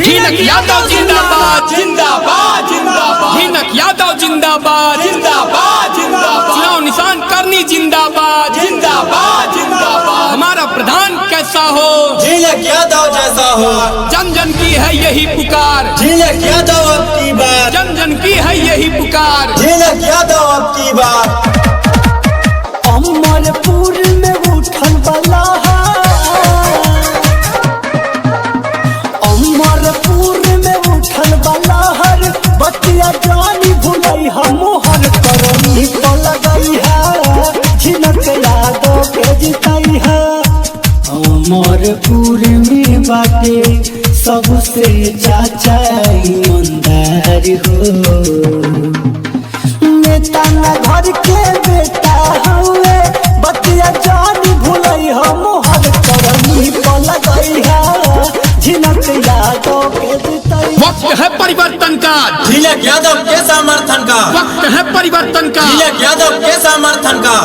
झीनक यादव जिंदाबाद जिंदाबाद जिंदाबाद, झीनक यादव जिंदाबाद जिंदाबाद जिंदाबाद, चुनाव निशान करनी जिंदाबाद जिंदाबाद जिंदाबाद। हमारा प्रधान कैसा हो, झीनक यादव जैसा हो, जन जन की है यही पुकार, झीनक यादव अब की बार, जन जन की है यही पुकार, झीनक यादव अब की बार। अमरपुर में उठल वाला अमरपुर में उठल वाला हर बतिया जानी भुलई हम हर करनी तो लगई है, झीनक यादव के जितई है। अमरपुर में बाटे सबसे चाचा ईमानदार हो, नेता न घर के बेटा हुए बतिया जानी भुलई हम हर करनी तो लगई है, झीनक यादव के जितई। वक्त है परिवर्तन का, झीनक यादव के समर्थन का, वक्त है परिवर्तन का, झीनक यादव के समर्थन का।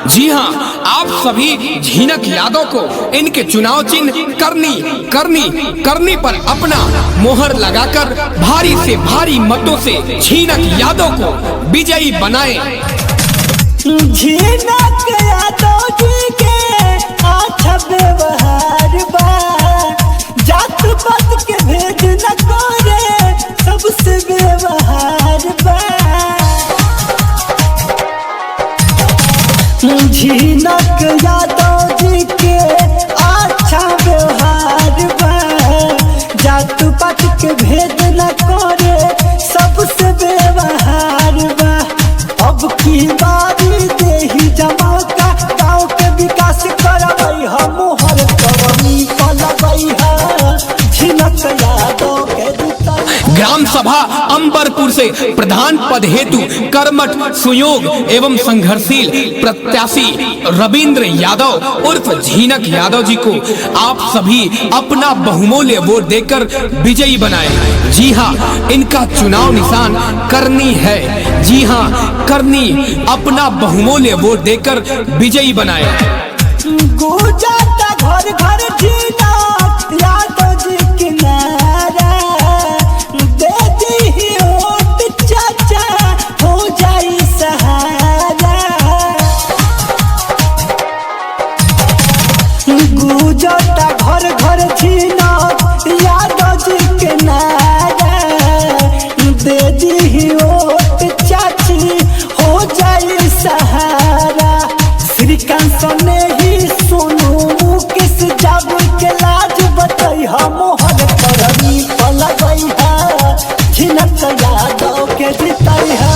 जी हाँ, आप सभी झीनक यादव को इनके चुनाव चिन्ह करनी करनी करनी पर अपना मोहर लगाकर भारी से भारी मतों से झीनक यादव को विजयी बनाएं। झीनक यादव जी के अच्छा व्यवहार बा, जात पात के भेद न करे सबसे व्यवहार बा। झीनक यादव जी के अच्छा व्यवहार बा, जात पात के भेद न करे सबसे व्यवहार बा। अब की बारी देही जमा का गाँव के विकास करवई हम हर करनी पलवई है, झीनक यादव के जितई। ग्राम सभा अंबरपुर से प्रधान पद हेतु कर्मठ सुयोग एवं संघर्षशील प्रत्याशी रविंद्र यादव उर्फ झीनक यादव जी को आप सभी अपना बहुमूल्य वोट देकर विजयी बनाएं। जी हाँ, इनका चुनाव निशान करनी है, जी हाँ करनी, अपना बहुमूल्य वोट देकर विजयी बनाएं। गुजरता घर घर झीनक यादव जी के नारा, दे दी वोट चाचा हो जाई सहारा। गुजरता घर घर झीनक यादव जी के नारा, दे दी वोट चाची हो जाई सहारा। श्रीकांत ने ही सोनू किस जब के लाज बतई हम हर करनी पलगई है, झीनक यादव के जितई है।